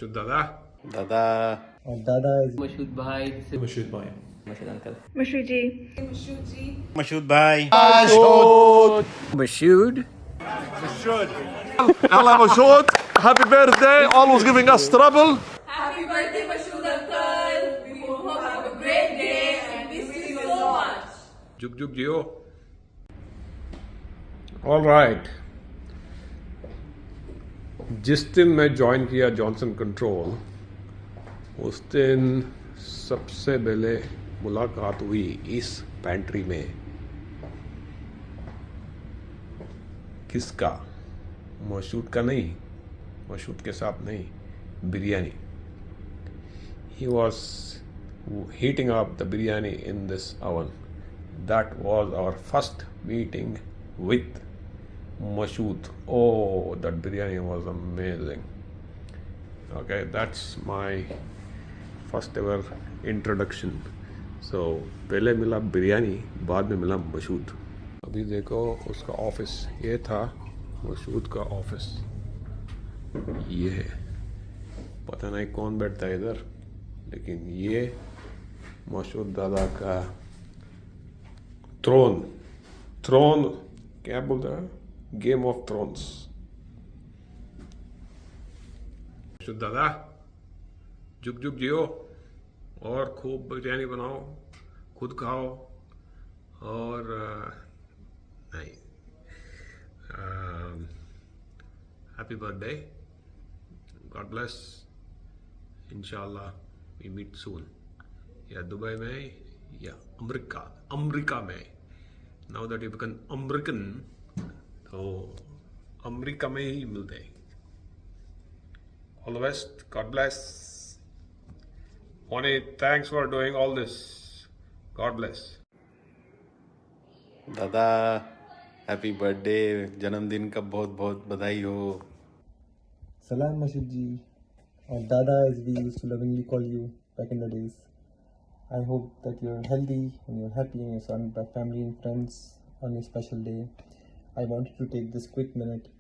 Mashud Dada. दादा और दादा is मशहूद भाई Mashud Bhai. Mashhood uncle Mashru ji. Mashhood भाई Mashhood Allah Mashud, happy birthday, always giving us trouble. Happy birthday, Mashood Uncle! We hope you have a great day and miss you so much. Juk Juk Jio. All right. जिस दिन मैं join किया Johnson control उस दिन सबसे पहले मुलाकात हुई इस पैंट्री में। किसका? मशहूद का नहीं, मशहूद के साथ नहीं, biryani. He was heating up the biryani in this oven. That was our first meeting with Mashood. Oh, that biryani was amazing. Okay, that's my first ever introduction. So पहले मिला बिरयानी, बाद में मिला मशहूद। अभी देखो उसका ऑफिस, ये था मशहूद का ऑफिस, ये है। पता नहीं कौन बैठता है इधर, लेकिन ये मशहूद दादा का थ्रोन क्या बोलता है, गेम ऑफ थ्रोन्स। मशहूद दादा जुग जुग जियो और खूब बिरयानी बनाओ, खुद खाओ और नहीं, हैप्पी बर्थडे, गॉड ब्लेस, इंशाल्लाह वी मीट सून, या दुबई में या अमेरिका में। Now that you become American, तो अमेरिका में ही मिलते हैं। All the best, God bless. Moni, thanks for doing all this. God bless. दादा हैप्पी बर्थडे, जन्मदिन का बहुत बहुत बधाई हो। Salam Mashud ji, or Dada as we used to lovingly call you back in the days. I hope that you're healthy and you're happy and you're surrounded by family and friends on your special day. I wanted to take this quick minute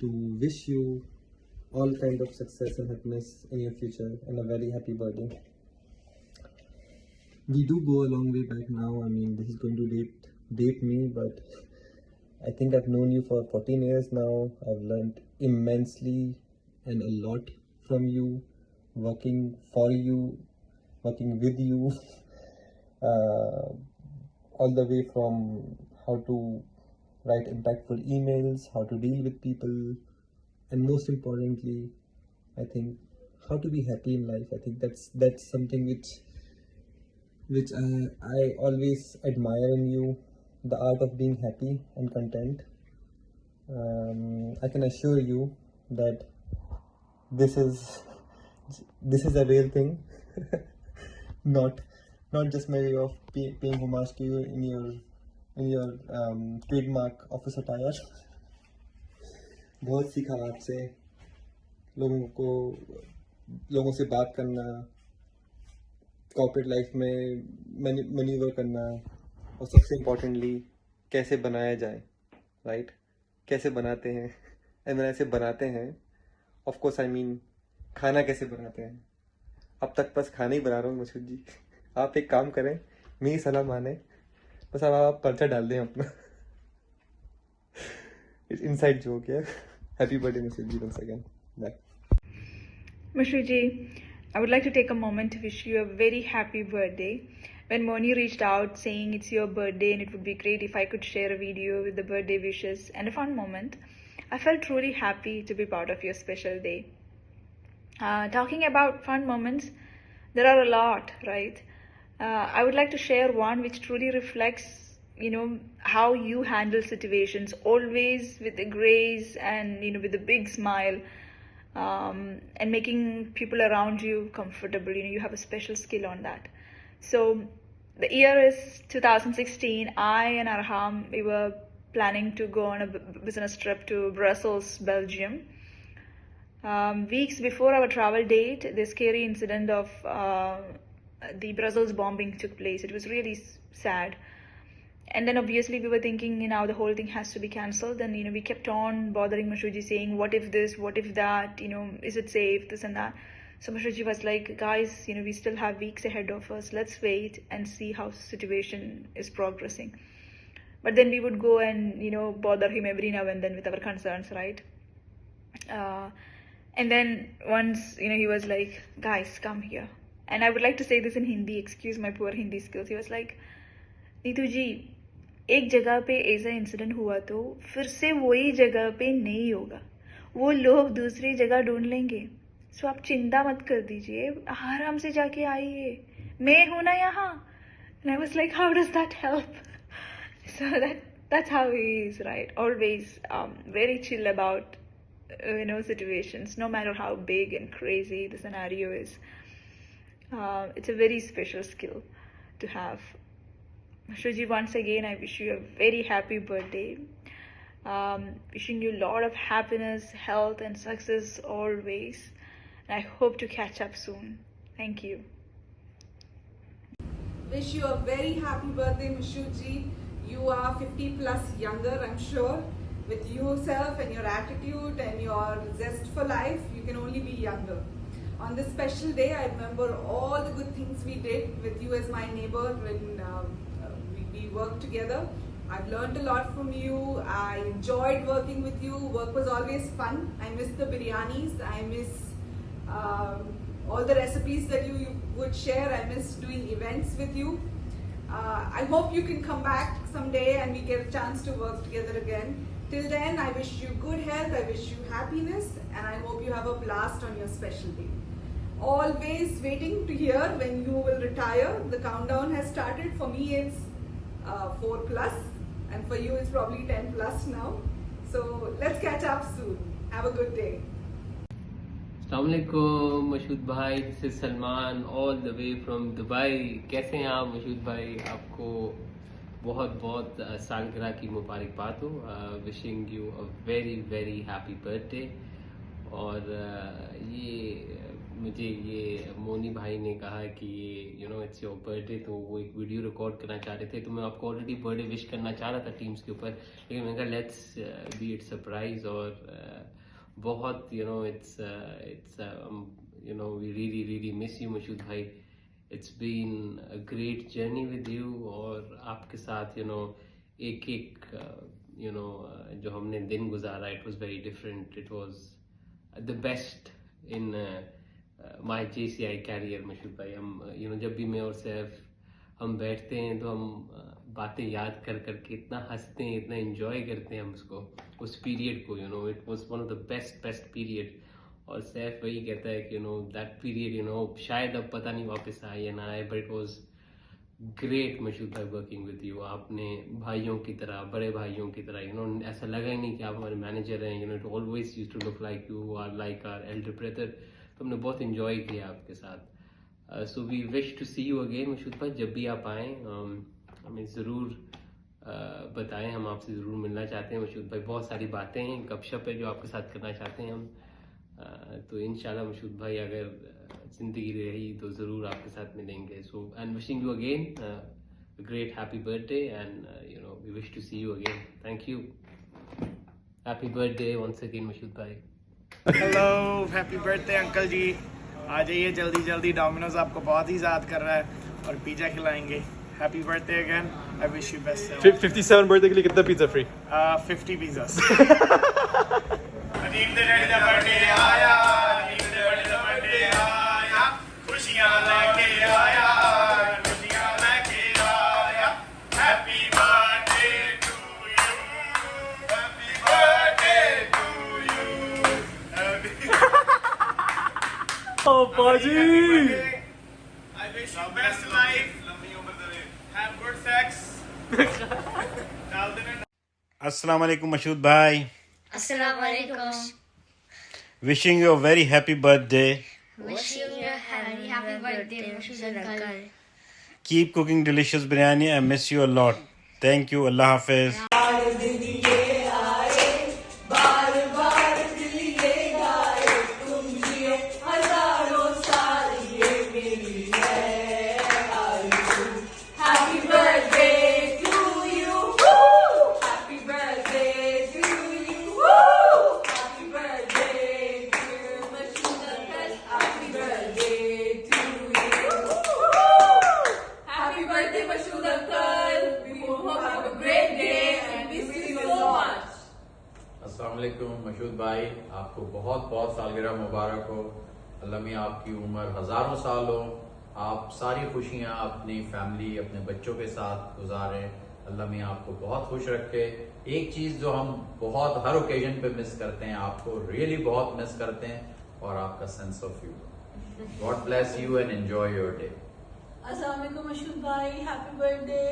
to wish you all kind of success and happiness in your future and a very happy birthday. We do go a long way back now. I mean, this is going to date me, but I think I've known you for 14 years now. I've learned immensely and a lot from you, working for you, working with you, all the way from how to write impactful emails, how to deal with people, and most importantly, I think how to be happy in life. I think that's something which I always admire in you, the art of being happy and content. I can assure you that this is a real thing, not just my way of paying homage to you in your trademark office attire. बहुत सीखा आपसे, लोगों से बात करना, corporate life में manoeuvre करना, और सबसे इम्पोर्टेंटली कैसे बनाया जाए, राइट? कैसे बनाते हैं, एंड मैंने ऐसे बनाते हैं, ऑफ कोर्स आई मीन खाना कैसे बनाते हैं। अब तक बस खाना ही बना रहा हूँ मशहूद जी। आप एक काम करें, मेरी सलाह माने, बस अब आप पर्चा डाल दें अपना। इनसाइड जोक है। Happy birthday Mashhood ji, once again, bye. Mashru ji, I would like to take a moment to wish you a very happy birthday. When Moni reached out saying it's your birthday and it would be great if I could share a video with the birthday wishes and a fun moment, I felt truly happy to be part of your special day. Talking about fun moments, there are a lot, right? I would like to share one which truly reflects, how you handle situations, always with a grace and, with a big smile. And making people around you comfortable. You have a special skill on that. So the year is 2016. I and Arham, we were planning to go on a business trip to Brussels, Belgium. Weeks before our travel date, the scary incident of the Brussels bombing took place. It was really sad. And then obviously we were thinking, now the whole thing has to be cancelled. And we kept on bothering Mashuji, saying, what if this, what if that, is it safe, this and that. So Mashuji was like, guys, we still have weeks ahead of us. Let's wait and see how situation is progressing. But then we would go and bother him every now and then with our concerns, right? And then once he was like, guys, come here. And I would like to say this in Hindi, excuse my poor Hindi skills. He was like, Neetu ji, एक जगह पे ऐसा incident हुआ तो फिर से वही जगह पे नहीं होगा, वो लोग दूसरी जगह ढूंढ लेंगे, सो आप चिंता मत कर दीजिए, आराम से जाके आइए, मैं हूं ना यहाँ. And I was like, how does that help? So that's how he is, right? Always very chill about situations, no matter how big and crazy the scenario is. It's a very special skill to have. Mashuji, once again, I wish you a very happy birthday. Wishing you a lot of happiness, health, and success always. And I hope to catch up soon. Thank you. Wish you a very happy birthday, Mashuji. You are 50 plus younger, I'm sure. With yourself and your attitude and your zest for life, you can only be younger. On this special day, I remember all the good things we did with you as my neighbor when we worked together. I've learned a lot from you. I enjoyed working with you. Work was always fun. I miss the biryanis. I miss all the recipes that you would share. I miss doing events with you. I hope you can come back someday and we get a chance to work together again. Till then, I wish you good health, I wish you happiness, and I hope you have a blast on your special day. Always waiting to hear when you will retire. The countdown has started. For me, it's 4 plus, and for you, it's probably 10 plus now. So let's catch up soon. Have a good day. अस्सलामुअलैकुम मशूद भाई, this is Salman all the way from Dubai. कैसे हैं आप मशूद भाई? आपको बहुत बहुत सालगिरह की मुबारकबाद हो. Wishing you a very very happy birthday. और मुझे मोनी भाई ने कहा कि इट्स योर बर्थडे, तो वो एक वीडियो रिकॉर्ड करना चाह रहे थे. तो मैं आपको ऑलरेडी बर्थडे विश करना चाह रहा था टीम्स के ऊपर, लेकिन मैंने कहा लेट्स बी इट सरप्राइज. और बहुत it's we really miss you Masud भाई. It's been a great journey with you. और आपके साथ एक जो हमने दिन गुजारा, it was very different. It was the best in my JCI career Masud भाई. हम जब भी मैं और सैफ हम बैठते हैं तो हम बातें याद कर करके इतना हंसते हैं, इतना एंजॉय करते हैं हम उस पीरियड को. It was one of the best period. और सैफ वही कहता है कि दैट पीरियड शायद अब पता नहीं वापस आए या ना आए, but it was great Mashhood भाई वर्किंग विद यू. आपने भाइयों की तरह, बड़े भाइयों की तरह ऐसा लगा ही नहीं कि आप हमारे मैनेजर हैं. It always used to look like you are like our elder brother. तो हमने बहुत इंजॉय किया आपके साथ. So we wish to see you again Mashhood भाई. जब भी आप आएँ हमें ज़रूर बताएं, हम आपसे ज़रूर मिलना चाहते हैं मशहूद भाई. बहुत सारी बातें हैं, गपशप है जो आपके साथ करना चाहते हैं हम. तो इंशाल्लाह मशहूद भाई अगर ज़िंदगी रही तो ज़रूर आपके साथ मिलेंगे. So and wishing you again great happy birthday and we wish to see you again. Thank you. Happy birthday once again Mashhood भाई. हेलो, हैप्पी बर्थडे अंकल जी. आ जाइए जल्दी जल्दी, डोमिनोज आपको बहुत ही याद कर रहा है और पिज़्ज़ा खिलाएंगे. Happy birthday again. I wish you best. 57 birthday के लिए कितना पिज़्ज़ा फ्री? 50 पिज़्ज़ास. अजीम दे डैडी दा बर्थडे आया, अजीम दे बर्थडे दा बर्थडे आया, खुशियां लेके आया, खुशियां लेके आया. Happy birthday to you, happy birthday to you. Oh, Baji! I wish you best life. Have good sex. अस्सलाम वालेकुम मशहूद भाई. Assalamu alaikum. Wishing you a very happy birthday. Wishing you a happy birthday, Mashud uncle. Keep cooking delicious biryani. I miss you a lot. Thank you. Allah Hafiz. Happy birthday to you. Mashhood भाई, आपको बहुत बहुत सालगिरह मुबारक हो। अल्लाह मियाँ आपकी उम्र हज़ारों साल हो। आप सारी खुशियाँ अपनी फैमिली, अपने बच्चों के साथ गुजारें। अल्लाह मियाँ आपको बहुत खुश रखे। एक चीज़ जो हम बहुत हर ओकेजन पे मिस करते हैं, आपको रियली बहुत मिस करते हैं, और आपका sense of humour. God bless you and enjoy your day. अस्सलाम वालेकुम मशहूद भाई, हैप्पी बर्थडे।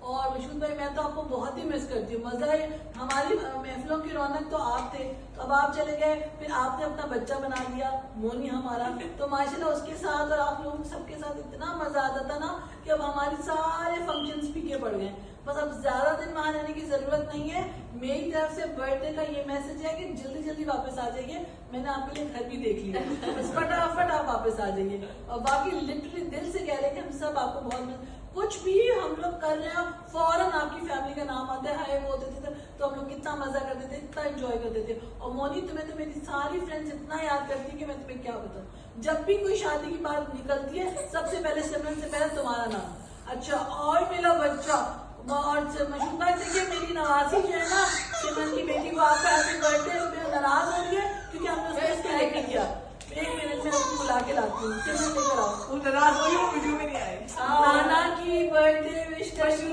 और मशहूद भाई, मैं तो आपको बहुत ही मिस करती हूँ। मजा है, हमारी महफिलों की रौनक तो आप थे, तो अब आप चले गए, फिर आपने अपना बच्चा बना दिया मोनी हमारा, तो माशाल्लाह उसके साथ और आप लोगों सबके साथ इतना मजा आता था ना कि अब हमारे सारे फंक्शंस पीछे पड़ गए। बस अब ज्यादा दिन वहां रहने की जरूरत नहीं है। मेरी तरफ से बर्थडे का ये मैसेज है कि जल्दी जल्दी वापस आ जाइए। मैंने आपके लिए घर भी देख लिया, बस फटाफट आप वापस आ जाइए। और बाकी लिटरली दिल से कह रहे हैं कि हम सब आपको बहुत, कुछ भी हम लोग कर रहे हैं फौरन आपकी फैमिली का नाम आता है, हाय बोलते थे, तो हम लोग कितना मजा करते थे, इतना एंजॉय करते थे। और मोनी, तुम्हें तो मेरी सारी फ्रेंड्स इतना याद करती है कि मैं तुम्हें क्या बताऊं। जब भी कोई शादी की बात निकलती है, सबसे पहले सिमरन से पहले तुम्हारा नाम। अच्छा, और मेरा बच्चा, और मशहूद भाई देखिए, मेरी नवासी जो है ना, सिमरन की बेटी को आपका हैप्पी बर्थडे, उसमें नाराज हो रही है क्योंकि हमने उसको स्क्रैच नहीं किया। एक मिनट में आपको बुला के लाती हूँ, सिमरन लेकर आओ। वो नाराज हो रही है, वीडियो में नहीं आई। नाना की बर्थडे विश करनी,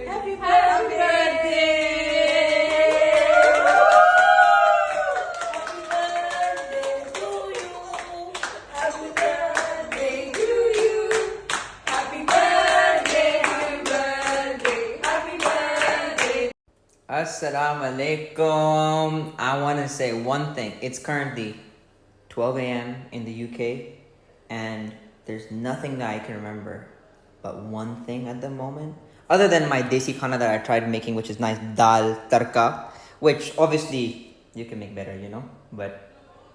happy birthday. Assalamu alaikum. I want to say one thing. It's currently 12 a.m. in the UK, and there's nothing that I can remember but one thing at the moment, other than my desi khana that I tried making, which is nice dal tarka, which obviously you can make better, you know. But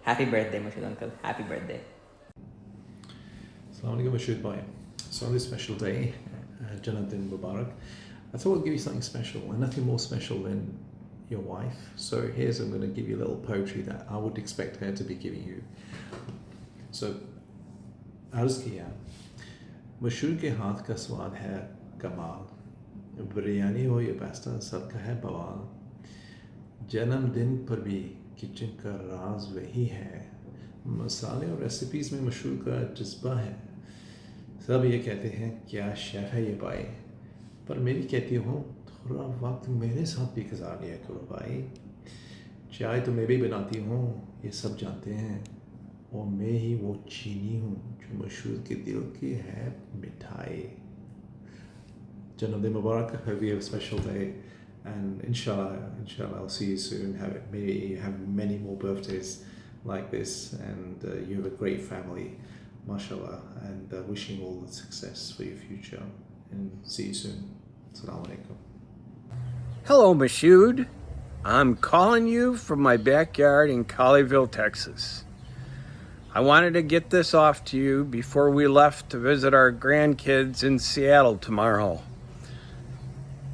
happy birthday, Mashud uncle. Happy birthday. Assalamu alaikum, Mashud bhai. So on this special day, Janamdin Mubarak, I thought I'd give you something special, and nothing more special than your wife. So I'm going to give you a little poetry that I would expect her to be giving you. So, अर्ज़ किया, मशहूर के हाथ का स्वाद है कमाल, बिरयानी हो या पास्ता सबका है बवाल। जन्मदिन पर भी किचन का राज वही है, मसाले और रेसिपीज़ में मशहूर का जज्बा है। सब ये कहते हैं क्या शेफ़ है ये भाई, पर मैं भी कहती हूँ थोड़ा वक्त मेरे साथ भी गुजार लिया करो भाई। चाय तो मैं भी बनाती हूँ, ये सब जानते हैं, और मैं ही वो चीनी हूँ जो मशहूर के दिल की है मिठाई। जन्मदिन मुबारक, hope you have a special day, and inshallah I'll see you soon. Maybe have many more birthdays like this, and you have a great family, mashallah, and wishing all the success for your future, and see you soon. Assalamu alaikum. Hello, Mashud. I'm calling you from my backyard in Colleyville, Texas. I wanted to get this off to you before we left to visit our grandkids in Seattle tomorrow.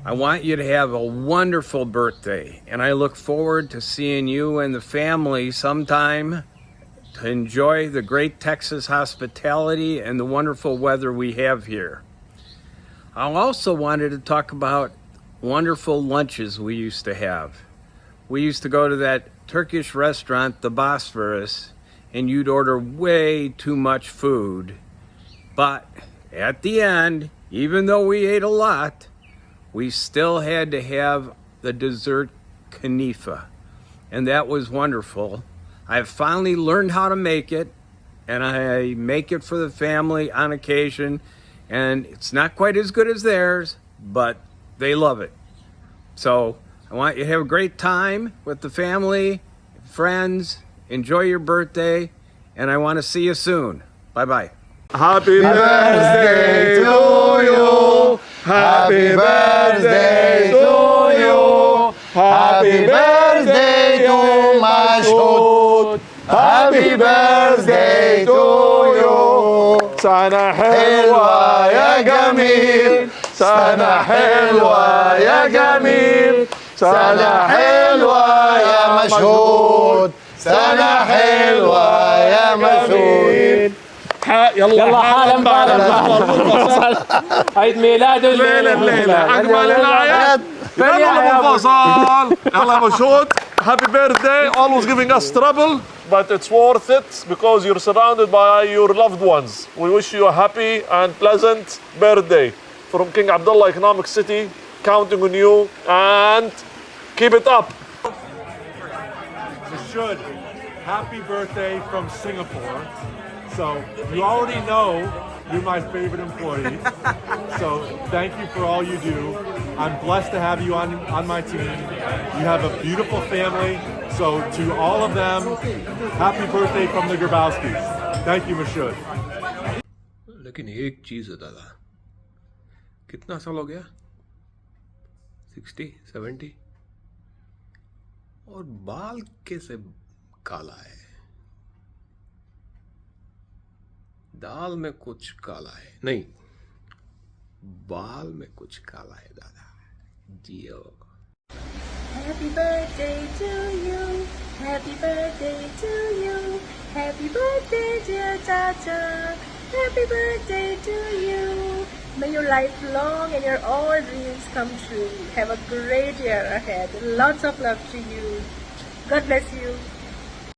I want you to have a wonderful birthday, and I look forward to seeing you and the family sometime to enjoy the great Texas hospitality and the wonderful weather we have here. I also wanted to talk about wonderful lunches we used to have. We used to go to that Turkish restaurant, the Bosphorus, and you'd order way too much food. But at the end, even though we ate a lot, we still had to have the dessert kanifa, and that was wonderful. I've finally learned how to make it, and I make it for the family on occasion, and it's not quite as good as theirs, but they love it. So I want you to have a great time with the family, friends, enjoy your birthday, and I want to see you soon. Bye-bye. Happy birthday to you. Happy birthday to you. Happy birthday to Mashud. Happy birthday to you. سنة حلوة يا جميل. سنة حلوة يا جميل. سنة حلوة يا مشهود. سنة حلوة يا مشهود. يلا حالا بالا عيد ميلاده الليلة أجمل الأعياد. يلا أبو فصل. يلا مشهود. happy birthday. Always giving us trouble, but it's worth it because you're surrounded by your loved ones. We wish you a happy and pleasant birthday. From King Abdullah Economic City, counting on you, and keep it up. Should. Happy birthday from Singapore. So you already know you're my favorite employee. So thank you for all you do. I'm blessed to have you on my team. You have a beautiful family. So to all of them, happy birthday from the Grabowskis. Thank you, Mashud. लेकिन एक चीज है दादा, कितना साल हो गया? 60, 70? और बाल कैसे काला है? दाल में कुछ काला है, नहीं, बाल में कुछ काला है दादा। जियो। Happy birthday to you. Happy birthday to you. Happy birthday, dear Tata. Happy birthday to you. May your life long and your all dreams come true. Have a great year ahead. Lots of love to you. God bless you.